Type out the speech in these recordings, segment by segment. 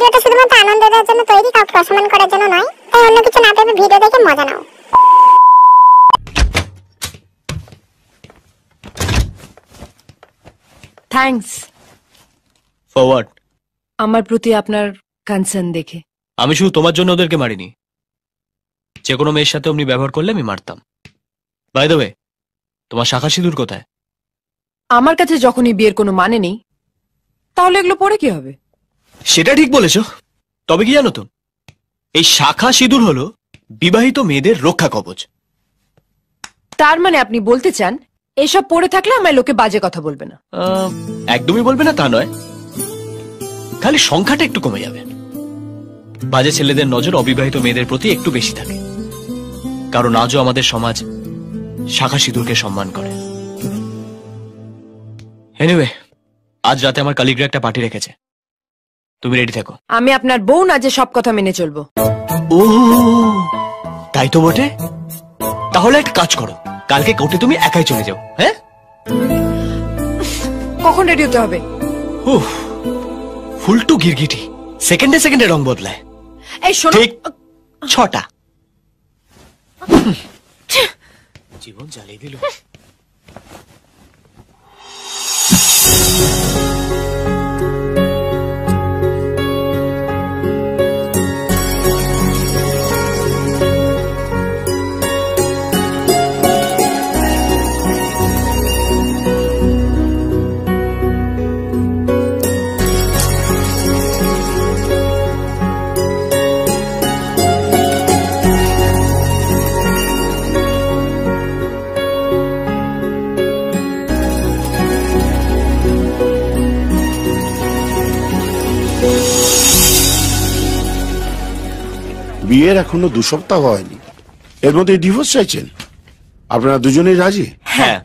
ভিডিওটা শুধুমাত্র আনন্দ দেওয়ার জন্য তৈরি, কাউকে অসম্মান করার জন্য নয়। তাই অন্য কিছু না ভেবে ভিডিও দেখে মজা নাও। থ্যাঙ্কস। For what? আমার প্রতি আপনার কনসার্ন দেখে। আমি শুধু তোমার জন্য ওদেরকে মারিনি, যে কোনো মেয়ের সাথে অমনি ব্যবহার করলে আমি মারতাম। বাই দ্য ওয়ে, তোমার শাখা সিঁদুর কোথায়? আমার কাছে যখনই বিয়ের কোনো মানে নেই, তাহলে এগুলো পরে কি হবে? সেটা ঠিক বলেছো। তবে কি জানো তো, এই শাখা সিঁদুর হলো বিবাহিত মেয়েদের রক্ষা কবচ। তার মানে আপনি বলতে চান এসব পরে থাকলে আমার লোকে বাজে কথা বলবে না? একদমই বলবে না তা নয়, খালি সংখ্যাটা একটু কমে যাবে। বাজে ছেলেদের নজর অবিবাহিত মেয়েদের প্রতি একটু বেশি থাকে, কারণ আজও আমাদের সমাজ শাখা সিঁদুরকে সম্মান করে। এনিওয়ে, আজ রাতে আমার কালিগরা একটা পার্টি রেখেছে, তুমি রেডি থেকো। আমি আপনার বউ না যে সব কথা মেনে চলবো। ও তাই তো বটে। তাহলে একটা কাজ করো, কালকে কোর্টে তুমি একাই চলে যাও। হ্যাঁ, কখন রেডি হতে হবে? ফুলটু গিরগিটি সেকেন্ডে সেকেন্ডে রং বদলায়। এই শোনো, ঠিক 6টা। জীবন জ্বালিয়ে দিল। বিয়ের এখনো 2 সপ্তাহ হয়নি, এর মধ্যে ডিভোর্স চাইছেন? আপনারা দুজনেই রাজি? হ্যাঁ।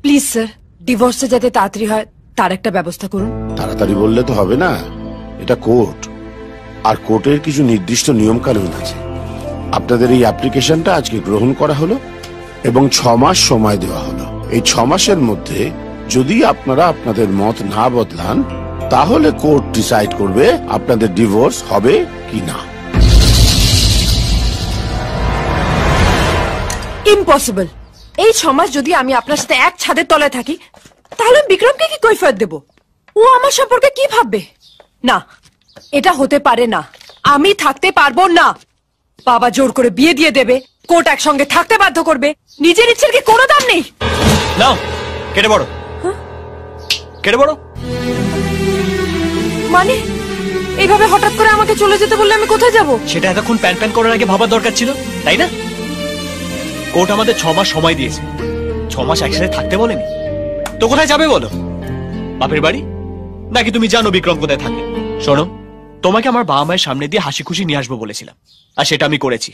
প্লিজ স্যার, ডিভোর্সটা যাতে তাড়াতাড়ি হয় তার একটা ব্যবস্থা করুন। তাড়াতাড়ি বললে তো হবে না, এটা কোর্ট, আর কোর্টের কিছু নির্দিষ্ট নিয়ম কানুন আছে। আপনাদের এই অ্যাপ্লিকেশনটা আজকে গ্রহণ করা হলো এবং 6 মাস সময় দেওয়া হলো। এই 6 মাসের মধ্যে যদি আপনারা আপনাদের মত না বদলান, তাহলে কোর্ট ডিসাইড করবে আপনাদের ডিভোর্স হবে কি না। ইম্পসিবল। এই 6 মাস যদি আমি আপনার সাথে এক ছাদের তলায় থাকি, তাহলে বিক্রমকে কি কৈফিয়ত দেব? ও আমার সম্পর্কে কি ভাববে? না, এটা হতে পারে না। আমি থাকতে পারবো না। বাবা জোর করে বিয়ে দিয়ে দেবে, কোর্ট একসঙ্গে থাকতে বাধ্য করবে, নিজের ইচ্ছের কি কোনো দাম নেই? নাও কেটে পড়ো। কেটে পড়ো। মানে এইভাবে হঠাৎ করে আমাকে চলে যেতে বললে আমি কোথায় যাব? সেটা এতক্ষণ প্যান প্যান করার আগে ভাবার দরকার ছিল, তাই না? কোর্ট আমাদের 6 মাস সময় দিয়েছে, 6 মাস একসাথে থাকতে বলেনি তো। কোথায় যাবে বলো? বাপের বাড়ি? নাকি তুমি জানো বিক্রম কোথায় থাকে? শোনো, তোমাকে আমার বাবা মায়ের সামনে দিয়ে হাসি খুশি নিয়ে আসবো বলেছিলাম, আর সেটা আমি করেছি।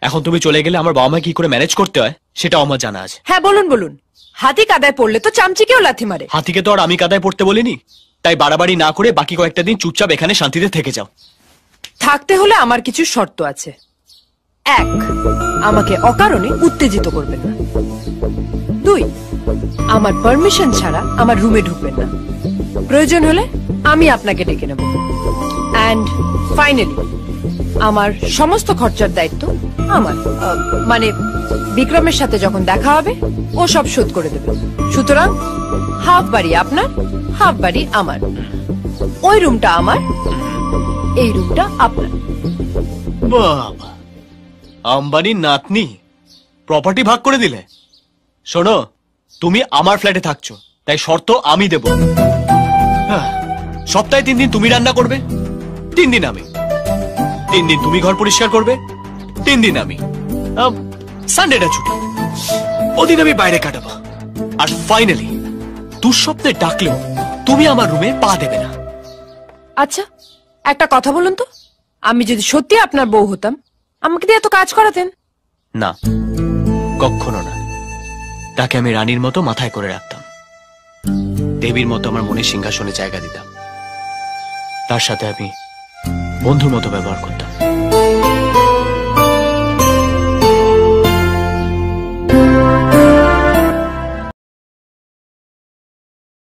এখন তুমি চলে গেলে আমার বাবা মা কি করে ম্যানেজ করতে হয় সেটা আমার জানা আছে। হ্যাঁ বলুন বলুন। হাতি কাদায় পড়লে তো চামচিকেও লাথি মারে। হাতিকে তো আর আমি কাদায় পড়তে বলিনি, তাই বাড়াবাড়ি না করে বাকি কয়েকটা দিন চুপচাপ এখানে শান্তিতে থেকে যাও। থাকতে হলে আমার কিছু শর্ত আছে। 1, আমাকে অকারণে উত্তেজিত করবেন না। 2, আমার পারমিশন ছাড়া আমার রুমে ঢুকবেন না। প্রয়োজন হলে আমি আপনাকে ডেকে নেব। অ্যান্ড ফাইনালি, আমার সমস্ত খরচার দায়িত্ব আমার। মানে বিক্রমের সাথে যখন দেখা হবে ও সব শোধ করে দেবে। সুতরাং হাফ বাড়ি আপনার, হাফ বাড়ি আমার। ওই রুমটা আমার, এই রুমটা আপনার। বাবা, আম্বানির নাতনি, প্রপার্টি ভাগ করে দিলে। শোনো, তুমি আমার ফ্ল্যাটে থাকছো, তাই শর্ত আমি দেব। সপ্তাহে 3 দিন তুমি রান্না করবে, 3 দিন আমি। 3 দিন তুমি ঘর পরিষ্কার করবে, 3 দিন আমি। সানডেটা ছুটি, ওদিন আমি বাইরে কাটাবো। আর ফাইনালি, দুঃস্বপ্নে ডাকলেও তুমি আমার রুমে পা দেবে না। আচ্ছা, একটা কথা বলুন তো, আমি যদি সত্যি আপনার বউ হতাম, আমাকে দিয়ে এত কাজ করাতেন? না, কখনো না। তাকে আমি রানীর মতো মাথায় করে রাখতাম, দেবীর মতো আমার মনে সিংহাসনে জায়গা দিতাম, তার সাথে আমি বন্ধুর মতো ব্যবহার করতাম।